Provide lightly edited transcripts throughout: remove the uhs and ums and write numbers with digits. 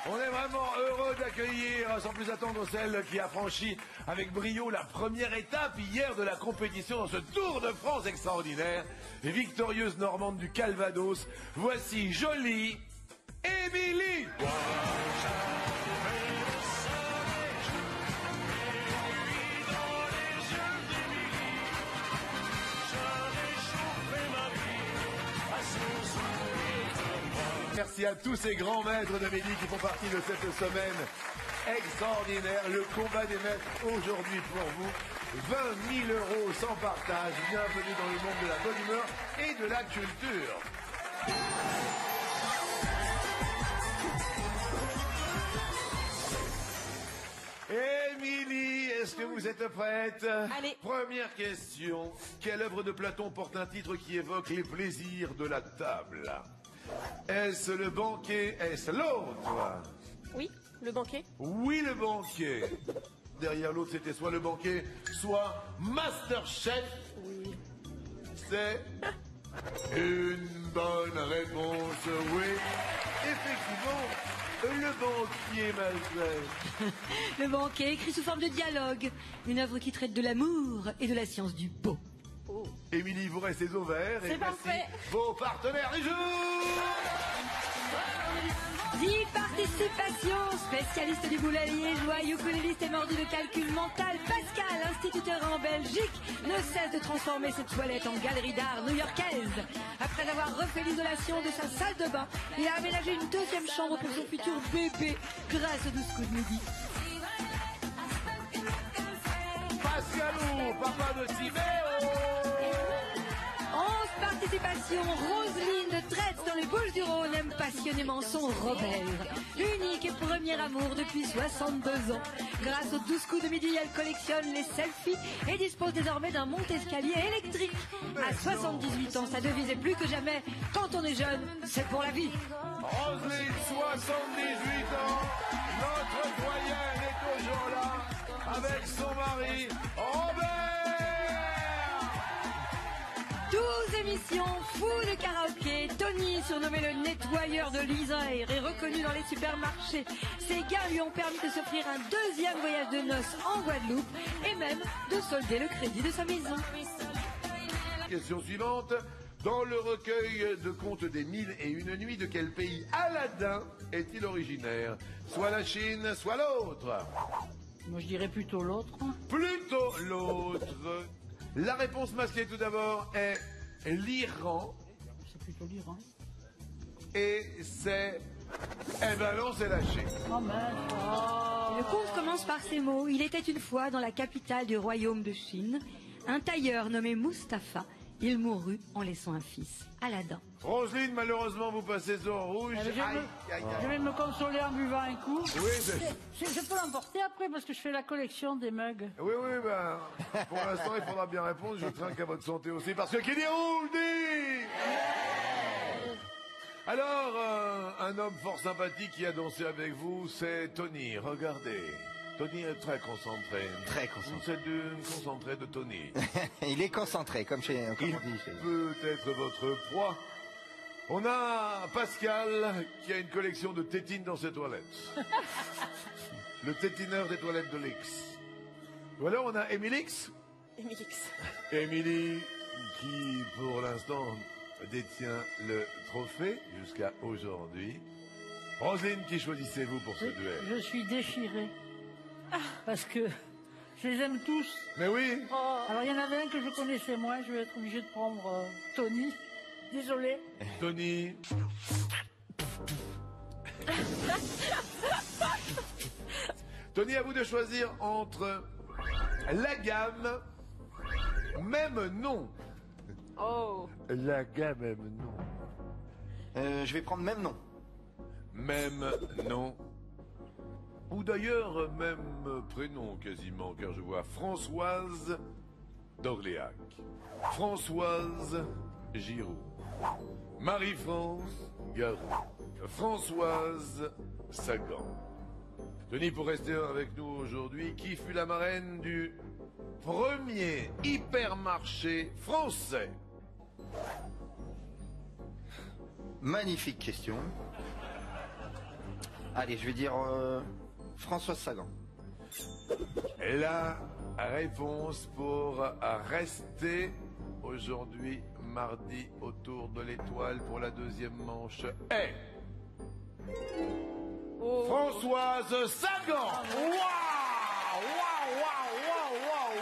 On est vraiment heureux d'accueillir, sans plus attendre, celle qui a franchi avec brio la première étape hier de la compétition dans ce Tour de France extraordinaire. Les victorieuses normandes du Calvados. Voici jolie Émilie. Merci à tous ces grands maîtres de midi qui font partie de cette semaine extraordinaire. Le combat des maîtres aujourd'hui pour vous. 20 000 € sans partage. Bienvenue dans le monde de la bonne humeur et de la culture. Émilie, est-ce que vous êtes prête? Allez. Première question. Quelle œuvre de Platon porte un titre qui évoque les plaisirs de la table? Est-ce le banquet? Est-ce l'autre? Oui, le banquet. Oui, le banquet. Derrière l'autre, c'était soit le banquet, soit Masterchef. Oui. C'est une bonne réponse, oui. Effectivement, le banquier Malgré. Le banquet, écrit sous forme de dialogue. Une œuvre qui traite de l'amour et de la science du beau. Oh. Émilie, vous restez au vert. C'est et parfait. voici vos partenaires du jour. 10 participations, spécialiste du boulet liégeois, ukuléliste et mordu de calcul mental, Pascal, instituteur en Belgique, ne cesse de transformer cette toilette en galerie d'art new-yorkaise. Après avoir refait l'isolation de sa salle de bain, il a aménagé une deuxième chambre pour son futur bébé grâce au 12 coups de midi. Pascalou, papa de Timéo. 11 participations, Roselyne de Traite dans les Bouches-du-Rhône aime passionnément son Robert. Unique et premier amour depuis 62 ans. Grâce aux 12 coups de midi, elle collectionne les selfies et dispose désormais d'un monte-escalier électrique. À 78 ans, sa devise est plus que jamais, quand on est jeune, c'est pour la vie. Roselyne, 78 ans, notre doyenne est toujours là, avec son mari, Robert. 12 émissions, fou de karaoké, Tony, surnommé le nettoyeur de l'Isère, est reconnu dans les supermarchés. Ses gains lui ont permis de s'offrir un deuxième voyage de noces en Guadeloupe et même de solder le crédit de sa maison. Question suivante. Dans le recueil de contes des 1001 nuits, de quel pays Aladdin est-il originaire? Soit la Chine, soit l'autre. Moi, je dirais plutôt l'autre. Plutôt l'autre. La réponse masquée tout d'abord est l'Iran. C'est plutôt l'Iran. Et c'est... Eh ben non, c'est la Chine. Oh mince. Oh. Le conte commence par ces mots. Il était une fois dans la capitale du royaume de Chine, un tailleur nommé Mustapha. Il mourut en laissant un fils, Aladdin. Roselyne, malheureusement, vous passez au rouge. Je vais, Aïe, aïe, je aïe. vais me consoler en buvant un coup. Oui, Je peux l'emporter après parce que je fais la collection des mugs. oui, ben, pour l'instant, il faudra bien répondre. Je trinque à votre santé aussi, parce que qui dit roule dit. Alors, un homme fort sympathique qui a dansé avec vous, c'est Tony. Regardez. Tony est très concentré. Très concentré. Vous êtes concentré de Tony. Il est concentré, comme Il on dit. peut être votre proie. On a Pascal qui a une collection de tétines dans ses toilettes. Le tétineur des toilettes de l'X. Ou alors on a Emilix. Emilix. Émilie qui pour l'instant détient le trophée jusqu'à aujourd'hui. Roselyne, qui choisissez-vous pour ce duel? Je suis déchiré. Parce que je les aime tous. Mais oui. Alors il y en avait un que je connaissais moins. Je vais être obligé de prendre Tony. Désolé. Tony. Tony, à vous de choisir entre la gamme, même nom. Oh. La gamme, même nom. Je vais prendre même nom. Même nom. Ou d'ailleurs, même prénom quasiment, car je vois Françoise d'Orléac, Françoise Giroud, Marie-France Garou, Françoise Sagan. Denis, pour rester avec nous aujourd'hui, qui fut la marraine du premier hypermarché français? Magnifique question. Allez, je vais dire Françoise Sagan. La réponse pour rester aujourd'hui, mardi, autour de l'étoile pour la deuxième manche est... Oh. Françoise Sagan. Waouh, waouh, waouh, waouh, waouh.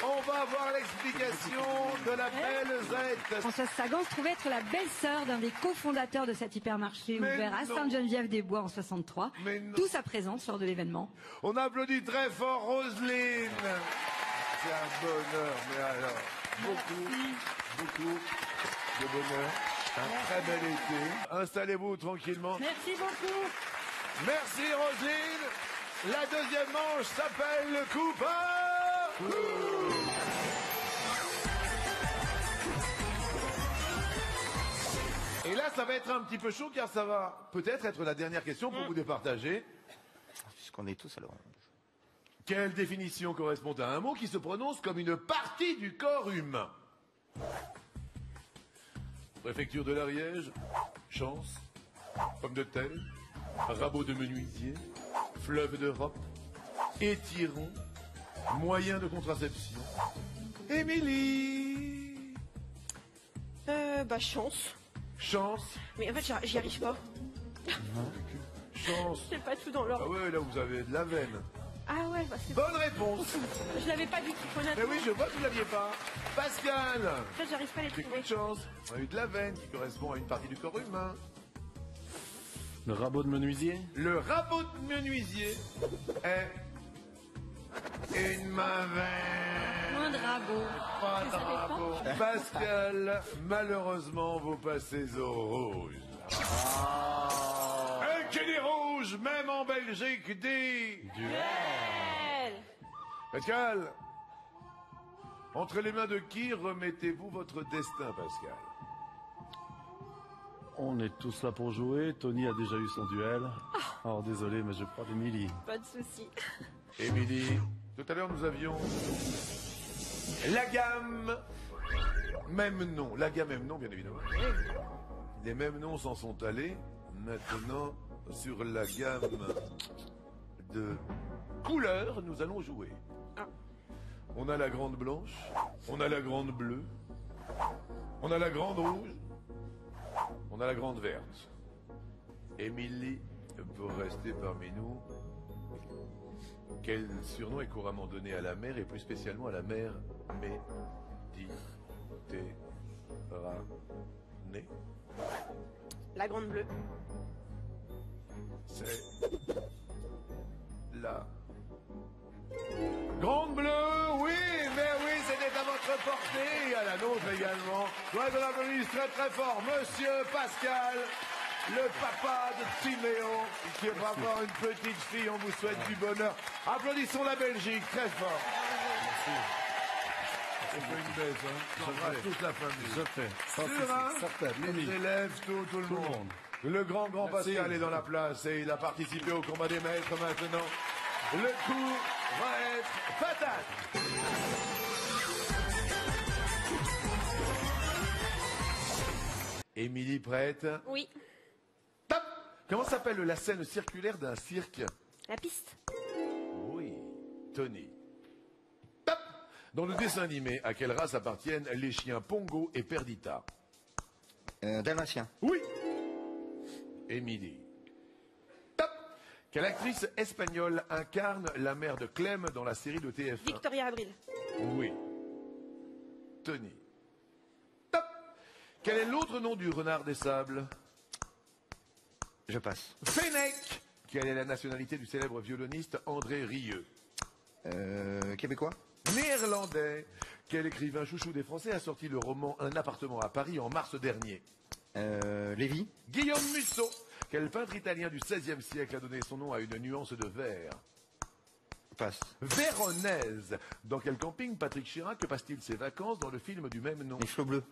On va voir l'explication de la belle Zette. Françoise Sagan se trouvait être la belle-sœur d'un des cofondateurs de cet hypermarché Mais ouvert à non. Sainte-Geneviève-des-Bois en 63. Mais non. D'où sa présence lors de l'événement. On applaudit très fort Roselyne. C'est un bonheur, mais alors, beaucoup de bonheur. Un très bel été. Installez-vous tranquillement. Merci beaucoup. Merci Roselyne. La deuxième manche s'appelle le Cooper. Et là, ça va être un petit peu chaud car ça va peut-être être la dernière question pour vous départager. Puisqu'on est tous à l'orange. Quelle définition correspond à un mot qui se prononce comme une partie du corps humain? Préfecture de l'Ariège, chance, pomme de terre, rabot de menuisier, fleuve d'Europe, étiron, moyen de contraception. Émilie. Bah chance. Chance, Mais en fait, j'y arrive pas. chance. C'est pas tout dans Ah l'ordre. ouais, là vous avez de la veine. Ah ouais, bah c'est... Bonne réponse. Je l'avais pas du tout, Mais honnêtement. oui, je vois que vous l'aviez pas. Pascal. En fait, j'arrive pas à les J'ai trouver. coup de chance. On a eu de la veine qui correspond à une partie du corps humain. Le rabot de menuisier. Le rabot de menuisier est une main verte. Moins de rabot. Pas de rabot. Pascal, malheureusement, vous passez au rouge. Un Kenny rouge, même en Belgique, dit... Elle. Pascal, entre les mains de qui remettez-vous votre destin, Pascal? On est tous là pour jouer. Tony a déjà eu son duel. Alors désolé, mais je prends d'Emilie. Pas de soucis. Émilie, tout à l'heure nous avions la gamme, même nom, la gamme même nom bien évidemment. Les mêmes noms s'en sont allés. Maintenant, sur la gamme de couleurs, nous allons jouer. On a la grande blanche, on a la grande bleue, on a la grande rouge, on a la grande verte. Émilie, pour rester parmi nous, quel surnom est couramment donné à la mer et plus spécialement à la mer Méditerranée? La grande bleue. C'est la grande bleue, oui, mais oui, c'était à votre portée et à la nôtre également. Doigt de l'applaudisse très très fort, Monsieur Pascal, le papa de Timéo, qui va avoir une petite fille, on vous souhaite du bonheur. Applaudissons la Belgique, très fort. On fait une baisse, hein. J'embrasse toute la famille. Je fais. Sûr, hein? Certain. Les Mimi. élèves, tout le monde. Le grand Merci. Pascal est dans la place et il a participé au combat des maîtres maintenant. Le coup va être fatal. Émilie prête? Oui. Top. Comment s'appelle la scène circulaire d'un cirque? La piste. Oui, Tony. Top. Dans le dessin animé, à quelle race appartiennent les chiens Pongo et Perdita? Dalmatien. Oui. Émilie. Top. Quelle actrice espagnole incarne la mère de Clem dans la série de TF1? Victoria Abril. Oui. Tony. Top. Quel est l'autre nom du renard des sables? Je passe. Fennec. Quelle est la nationalité du célèbre violoniste André Rieu? Québécois. Néerlandais. Quel écrivain chouchou des Français a sorti le roman Un appartement à Paris en mars dernier? Lévy. Guillaume Musso. Quel peintre italien du XVIe siècle a donné son nom à une nuance de vert? Passe. Véronèse. Dans quel camping Patrick Chirac passe-t-il ses vacances dans le film du même nom? Les flots bleus.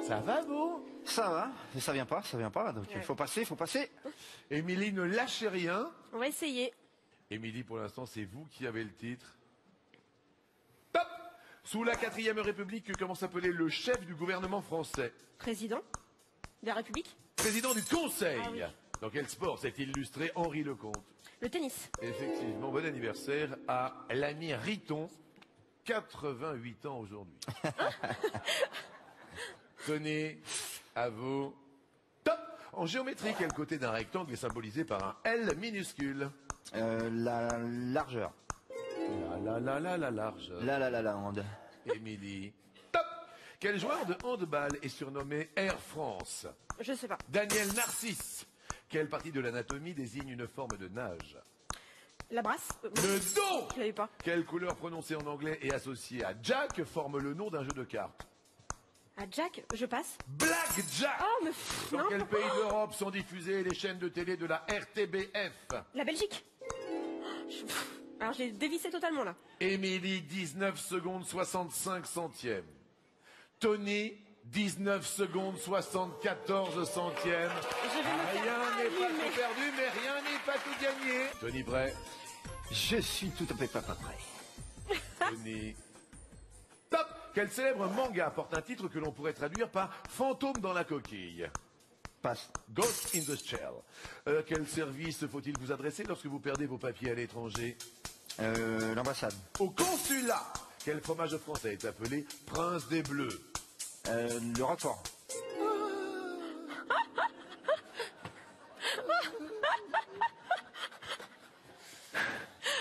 Ça va, vous? Ça va, mais ça vient pas. Donc il faut passer. Émilie, ne lâchez rien. On va essayer. Émilie, pour l'instant, c'est vous qui avez le titre. Top. Sous la 4e République, comment s'appelait le chef du gouvernement français? Président. La République. Président du Conseil. Ah oui. Dans quel sport s'est illustré Henri Lecomte? Le tennis. Effectivement, bon anniversaire à l'ami Riton, 88 ans aujourd'hui. Tony, à vous. Top. En géométrie, quel côté d'un rectangle est symbolisé par un L minuscule? La largeur. La large. La onde. Émilie. Top. Quel joueur de handball est surnommé Air France? Je sais pas. Daniel Narcisse. Quelle partie de l'anatomie désigne une forme de nage? La brasse. Le dos. Je l'avais pas. Quelle couleur prononcée en anglais et associée à Jack forme le nom d'un jeu de cartes? Ah, Jack, je passe. Black Jack. Oh, mais Dans non. quel pays d'Europe sont diffusées les chaînes de télé de la RTBF? La Belgique. Alors, j'ai dévissé totalement, là. Émilie, 19 secondes 65 centièmes. Tony, 19 secondes 74 centièmes. Je vais me Rien faire n'est pas allumer. tout perdu, mais rien n'est pas tout gagné. Tony prêt? Je suis tout à fait pas prêt. Tony. Top. Quel célèbre manga porte un titre que l'on pourrait traduire par Fantôme dans la coquille? Passe. Ghost in the Shell. Quel service faut-il vous adresser lorsque vous perdez vos papiers à l'étranger? L'ambassade. Au consulat. Quel fromage français est appelé Prince des Bleus? Le Roquefort.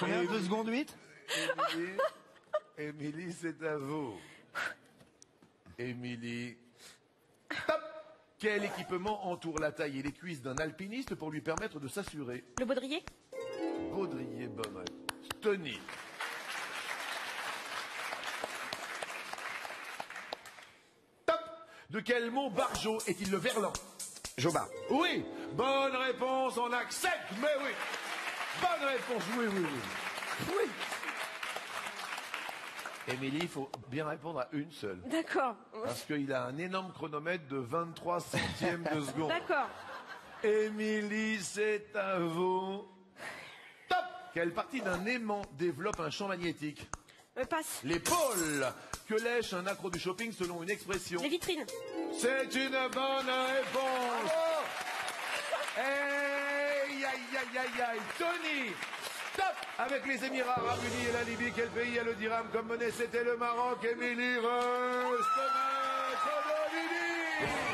Combien? 2 secondes 8? Émilie, Émilie, c'est à vous. Émilie. Top. Quel équipement entoure la taille et les cuisses d'un alpiniste pour lui permettre de s'assurer? Le baudrier. Baudrier, bonne réponse. Tony. Top. De quel mont Barjot est-il le verlan? Joba. Oui. Bonne réponse, on accepte, mais oui. Bonne réponse, oui, oui, oui. Oui. Émilie, il faut bien répondre à une seule. D'accord. Parce qu'il a un énorme chronomètre de 23 centièmes de seconde. D'accord. Émilie, c'est à vous. Top. Quelle partie d'un aimant développe un champ magnétique? Passe. L'épaule. Que lèche un accro du shopping selon une expression? Les vitrines. C'est une bonne réponse. Aïe, aïe, aïe, aïe, aïe. Tony. Top. Avec les Émirats Arabes Unis et la Libye, quel pays a le dirham comme monnaie? C'était le Maroc. Émilie reste maître de Libye.